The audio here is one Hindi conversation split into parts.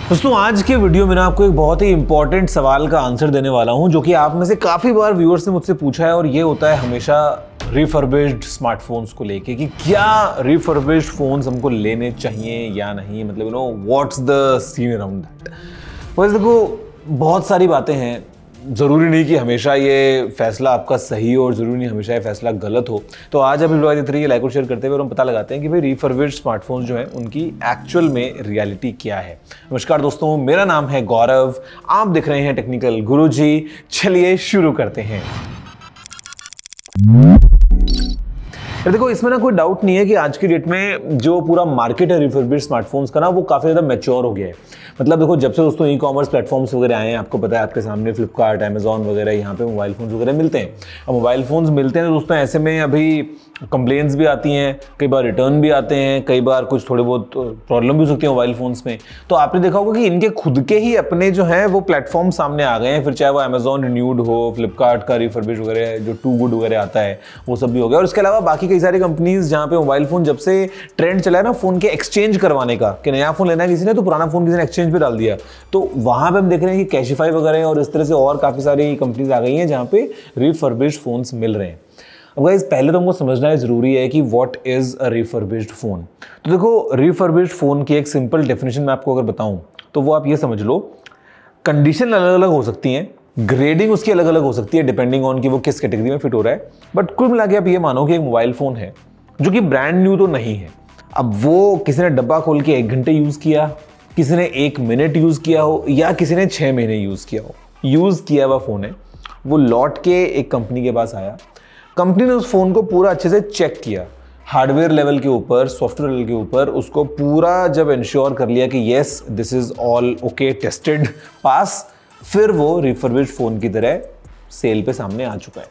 दोस्तों आज के वीडियो में ना आपको एक बहुत ही इंपॉर्टेंट सवाल का आंसर देने वाला हूं जो कि आप में से काफ़ी बार व्यूअर्स ने मुझसे पूछा है, और ये होता है हमेशा रिफर्बिश्ड स्मार्टफोन्स को लेके कि क्या रिफर्बिश्ड फोन्स हमको लेने चाहिए या नहीं, मतलब what's the scene around that. वैसे देखो बहुत सारी बातें हैं, ज़रूरी नहीं कि हमेशा ये फैसला आपका सही हो और ज़रूरी नहीं हमेशा ये फैसला गलत हो। तो आज आप वीडियो देते रहिए, लाइक और शेयर करते हुए और हम पता लगाते हैं कि भाई रिफर्बिश्ड स्मार्टफोन्स जो हैं उनकी एक्चुअल में रियलिटी क्या है। नमस्कार दोस्तों, मेरा नाम है गौरव, आप देख रहे हैं टेक्निकल गुरुजी। चलिए शुरू करते हैं। देखो इसमें ना कोई डाउट नहीं है कि आज की डेट में जो पूरा मार्केट है रिफर्बिश्ड स्मार्टफोन्स का ना वो काफ़ी ज़्यादा मैच्योर हो गया है। मतलब देखो जब से दोस्तों ई कॉमर्स प्लेटफॉर्म्स वगैरह आए हैं, आपको पता है आपके सामने फ्लिपकार्ट, अमेजॉन वगैरह यहाँ पे मोबाइल फोन्स वगैरह मिलते हैं। अब मोबाइल फोन्स मिलते हैं तो दोस्तों ऐसे में अभी कंप्लेंट्स भी आती हैं, कई बार रिटर्न भी आते हैं, कई बार कुछ थोड़े बहुत प्रॉब्लम भी हो सकती है मोबाइल फोन्स में। तो आपने देखा होगा कि इनके खुद के ही अपने जो है वो प्लेटफॉर्म सामने आ गए हैं, फिर चाहे वो अमेजॉन रिन्यूड हो, फ्लिपकार्ट का रिफर्बिश वगैरह जो टू गुड वगैरह आता है वो सब भी हो गया। और इसके अलावा बाकी कई सारी कंपनीज जहाँ पे मोबाइल फोन जब से ट्रेंड चला है ना फोन के एक्सचेंज करवाने का, कि नया फोन लेना है किसी ने तो पुराना फोन किसी ने एक्सचेंज पे डाल दिया, तो वहां पे हम देख रहे हैं कि कैशिफाई वगैरह और इस तरह से और काफी सारी कंपनीज आ गई हैं जहाँ पे रिफर्बिश्ड फोन्स मिल रहे हैं। अब गाइस पहले तो हमको समझना है जरूरी है कि what is a refurbished phone. तो देखो रिफर्बिश्ड फोन की एक सिंपल डेफिनेशन मैं आपको अगर बताऊं तो वो आप ये समझ लो, कंडीशन अलग अलग हो सकती हैं, ग्रेडिंग उसकी अलग अलग हो सकती है डिपेंडिंग ऑन कि वो किस कैटेगरी में फिट हो रहा है, बट कुल मिला के आप ये मानो कि एक मोबाइल फोन है जो कि ब्रांड न्यू तो नहीं है। अब वो किसी ने डब्बा खोल के 1 घंटे यूज किया, किसी ने 1 मिनट यूज किया हो, या किसी ने 6 महीने यूज किया हो, यूज किया हुआ फोन है, वो लौट के एक कंपनी के पास आया। कंपनी ने उस फोन को पूरा अच्छे से चेक किया, हार्डवेयर लेवल के ऊपर, सॉफ्टवेयर लेवल के ऊपर, उसको पूरा जब इंश्योर कर लिया कि yes this is all okay, tested, pass, फिर वो रिफर्बिश्ड फोन की तरह सेल पे सामने आ चुका है।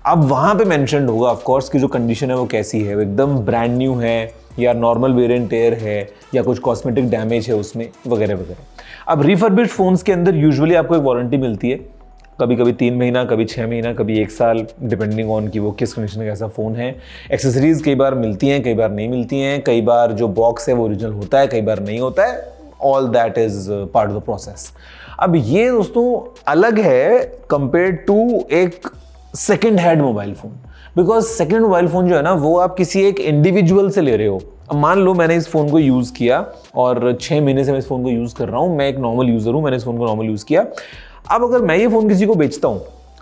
अब वहां पे मेंशन्ड होगा ऑफ कोर्स कि जो कंडीशन है वो कैसी है, वो एकदम ब्रांड न्यू है या नॉर्मल वेरिएंट टेयर है या कुछ कॉस्मेटिक डैमेज है उसमें वगैरह वगैरह। अब रिफर्बिश्ड फोन्स के अंदर यूजुअली आपको एक वारंटी मिलती है, कभी कभी 3 महीना, कभी 6 महीना, कभी 1 साल, डिपेंडिंग ऑन कि वो किस कंडीशन का कैसा फ़ोन है। एक्सेसरीज कई बार मिलती हैं, कई बार नहीं मिलती हैं, कई बार जो बॉक्स है वो ओरिजिनल होता है, कई बार नहीं होता है। All that is part of the process. अब ये दोस्तों अलग है कंपेयर टू एक second hand mobile phone, because second mobile phone जो है ना वो आप किसी एक इंडिविजुअल से ले रहे हो। अब मान लो मैंने इस फ़ोन को यूज़ किया और 6 महीने से मैं इस फ़ोन को यूज़ कर रहा हूँ, मैं एक नॉर्मल यूज़र हूँ, मैंने इस फ़ोन को नॉर्मल यूज़ किया। अब अगर मैं ये फ़ोन किसी को बेचता हूँ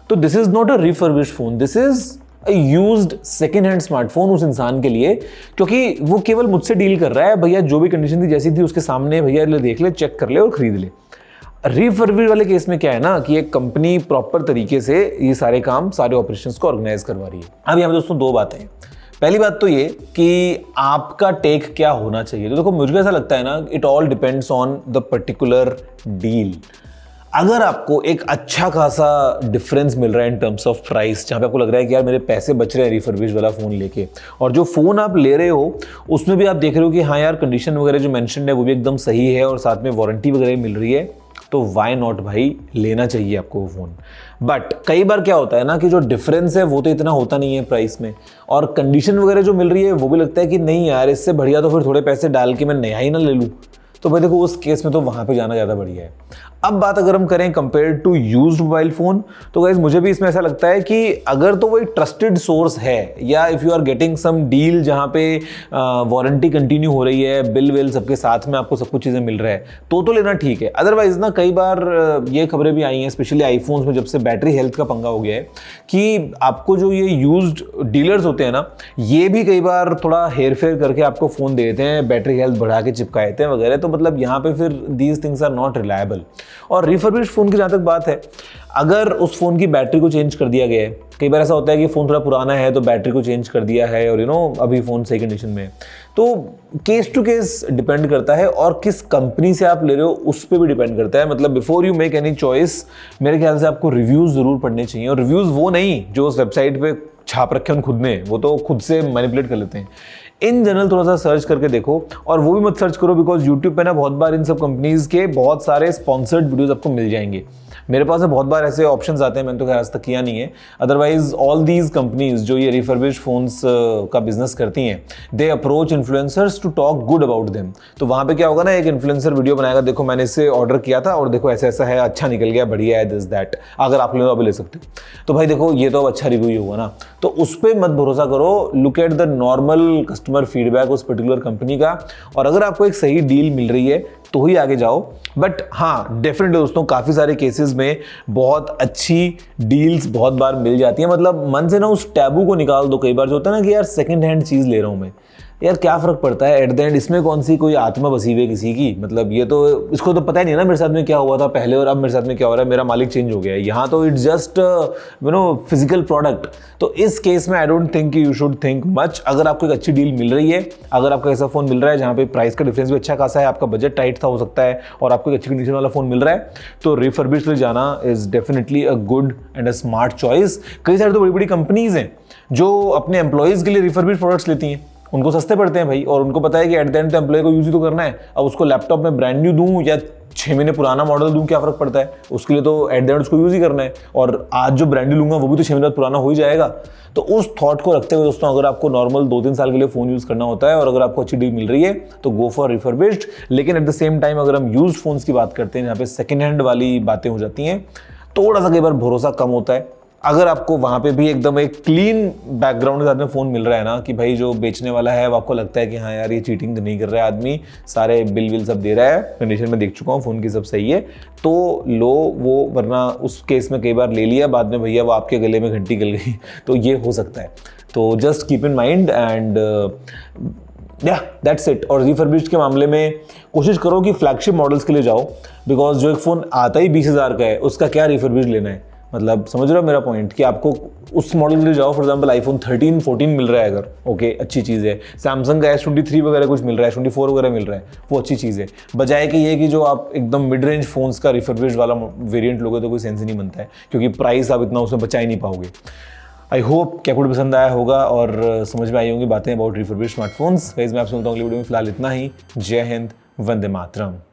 तो this is not a refurbished phone, this is a used second hand smartphone उस इंसान के लिए, क्योंकि वो केवल मुझसे डील कर रहा है, भैया जो भी कंडीशन थी जैसी थी उसके सामने, भैया देख ले, चेक कर ले और खरीद ले। रिफर्बिश्ड वाले केस में क्या है ना कि एक कंपनी प्रॉपर तरीके से ये सारे काम, सारे ऑपरेशंस को ऑर्गेनाइज करवा रही है। अब यहाँ पे दोस्तों 2 बातें हैं। पहली बात तो ये कि आपका टेक क्या होना चाहिए। तो देखो मुझे ऐसा लगता है ना, it all depends on the particular deal. अगर आपको एक अच्छा खासा डिफरेंस मिल रहा है इन टर्म्स ऑफ प्राइस, जहाँ पे आपको लग रहा है कि यार मेरे पैसे बच रहे हैं रिफर्बिश्ड वाला फ़ोन लेके, और जो फ़ोन आप ले रहे हो उसमें भी आप देख रहे हो कि हाँ यार कंडीशन वगैरह जो मेंशन्ड है वो भी एकदम सही है और साथ में वारंटी वगैरह मिल रही है, तो वाई नॉट भाई, लेना चाहिए आपको वो फ़ोन। बट कई बार क्या होता है ना कि जो डिफरेंस है वो तो इतना होता नहीं है प्राइस में, और कंडीशन वगैरह जो मिल रही है वो भी लगता है कि नहीं यार इससे बढ़िया तो फिर थोड़े पैसे डाल के मैं नया ही ना ले लूँ। तो भाई देखो उस केस में तो वहाँ पे जाना ज़्यादा बढ़िया है। अब बात अगर हम करें compare to used mobile phone, तो गाइस मुझे भी इसमें ऐसा लगता है कि अगर तो वो एक ट्रस्टेड सोर्स है, या if you are getting some deal जहाँ पे वारंटी कंटिन्यू हो रही है, बिल विल सबके साथ में आपको सब कुछ चीज़ें मिल रहा है, तो लेना ठीक है। अदरवाइज ना कई बार ये खबरें भी आई हैं, स्पेशली आईफोन्स में जब से बैटरी हेल्थ का पंगा हो गया है, कि आपको जो ये यूज्ड डीलर्स होते हैं ना, ये भी कई बार थोड़ा हेर फेर करके आपको फ़ोन दे देते हैं, बैटरी हेल्थ बढ़ा के चिपका देते हैं वगैरह। तो मतलब यहाँ पे फिर these things are not reliable. और रिफर्बिश्ड फ़ोन की जहाँ तक बात है, अगर उस फ़ोन की बैटरी को चेंज कर दिया गया है, कई बार ऐसा होता है कि फ़ोन थोड़ा पुराना है तो बैटरी को चेंज कर दिया है और अभी फ़ोन सही कंडीशन में है, तो केस टू केस डिपेंड करता है, और किस कंपनी से आप ले रहे हो उस पर भी डिपेंड करता है। मतलब before you make any choice मेरे ख्याल से आपको रिव्यूज़ ज़रूर पढ़ने चाहिए, और रिव्यूज़ वो नहीं जो उस वेबसाइट पर छाप रखे हैं खुद ने, वो तो खुद से मैनिपुलेट कर लेते हैं। इन जनरल थोड़ा सा सर्च करके देखो, और वो भी मत सर्च करो बिकॉज यूट्यूब पे ना बहुत बार इन सब कंपनीज के बहुत सारे स्पॉन्सर्ड वीडियोस आपको मिल जाएंगे। मेरे पास बहुत बार ऐसे ऑप्शंस आते हैं, मैंने तो खैर आज तक किया नहीं है। अदरवाइज ऑल दीज कंपनीज जो ये रिफर्बिश्ड फोन्स का बिजनेस करती हैं, they approach influencers to talk good about them. तो वहाँ पे क्या होगा ना, एक इन्फ्लुएंसर वीडियो बनाएगा, देखो मैंने इसे ऑर्डर किया था और देखो ऐसा ऐसा है, अच्छा निकल गया, बढ़िया है, दिस दैट, अगर आप ले ले सकते हो। तो भाई देखो ये तो अच्छा रिव्यू हुआ ना, तो उस पर मत भरोसा करो, look at the normal customer feedback उस पर्टिकुलर कंपनी का, और अगर आपको एक सही डील मिल रही है तो ही आगे जाओ। बट हाँ, डेफिनेटली दोस्तों, काफ़ी सारे केसेस में बहुत अच्छी डील्स बहुत बार मिल जाती हैं। मतलब मन से ना उस टैबू को निकाल दो। कई बार जो होता है ना कि यार सेकंड हैंड चीज़ ले रहा हूँ मैं, यार क्या फ़र्क पड़ता है एट द एंड, इसमें कौन सी कोई आत्मा बसी हुई है किसी की। मतलब ये तो, इसको तो पता ही नहीं है ना मेरे साथ में क्या हुआ था पहले और अब मेरे साथ में क्या हो रहा है, मेरा मालिक चेंज हो गया है। यहाँ तो इट्स जस्ट फिजिकल प्रोडक्ट। तो इस केस में I don't think you should think much. अगर आपको एक अच्छी डील मिल रही है, अगर आपको ऐसा फ़ोन मिल रहा है जहाँ पे प्राइस का डिफरेंस भी अच्छा खासा है, आपका बजट टाइट था हो सकता है, और आपको एक अच्छी कंडीशन वाला फ़ोन मिल रहा है, तो रिफर्बिश्ड ले जाना is definitely a good and a smart choice. कई सारी तो बड़ी बड़ी कंपनीज़ हैं जो अपने एम्प्लॉयज़ के लिए रिफर्बिश्ड प्रोडक्ट्स लेती हैं, उनको सस्ते पड़ते हैं भाई, और उनको पता है कि एट द एंड तो एम्प्लॉय को यूज ही तो करना है। अब उसको लैपटॉप में ब्रांड न्यू दूं या 6 महीने पुराना मॉडल दूं, क्या फर्क पड़ता है, उसके लिए तो एट द एंड उसको यूज ही करना है। और आज जो ब्रांड न्यू लूंगा वो भी तो 6 महीने बाद पुराना हो ही जाएगा। तो उस थॉट को रखते हुए दोस्तों, अगर आपको नॉर्मल 2-3 साल के लिए फोन यूज करना होता है और अगर आपको अच्छी डील मिल रही है तो गो फॉर रिफर्बिश्ड। लेकिन एट द सेम टाइम अगर हम यूज फोन्स की बात करते हैं जहाँ पे सेकेंड हैंड वाली बातें हो जाती हैं, थोड़ा सा कई बार भरोसा कम होता है। अगर आपको वहाँ पे भी एकदम एक क्लीन बैकग्राउंड के साथ में फ़ोन मिल रहा है ना, कि भाई जो बेचने वाला है वो आपको लगता है कि हाँ यार ये चीटिंग नहीं कर रहा है आदमी, सारे बिल विल सब दे रहा है, कंडीशन में देख चुका हूँ, फ़ोन की सब सही है, तो लो वो। वरना उस केस में कई बार ले लिया, बाद में भैया वो आपके गले में घंटी गल गई, तो ये हो सकता है। तो just keep in mind and या दैट्स इट। और रिफर्बिश्ड के मामले में कोशिश करो कि फ्लैगशिप मॉडल्स के लिए जाओ, बिकॉज जो एक फ़ोन आता ही 20,000 का है उसका क्या रिफर्बिश्ड लेना है। मतलब समझ रहे हो मेरा पॉइंट, कि आपको उस मॉडल के लिए जाओ। फॉर एग्जांपल आईफोन 13, 14 मिल रहा है अगर, ओके अच्छी चीज़ है। सैमसंग का S23 वगैरह कुछ मिल रहा है, S24 वगैरह मिल रहा है, वो अच्छी चीज़ है। बजाय कि ये कि जो आप एकदम मिड रेंज फोन्स का रिफर्बिश्ड वाला वेरिएंट लोगे तो कोई सेंस ही नहीं बनता है, क्योंकि प्राइस आप इतना उसमें बचा ही नहीं पाओगे। आई होप कि आपको पसंद आया होगा और समझ में आई होंगी बातें अबाउट रिफर्बिश्ड स्मार्टफोन्स। गाइस मैं आपसे बोलता हूँ अगली वीडियो में फिलहाल इतना ही। जय हिंद, वंदे मातरम।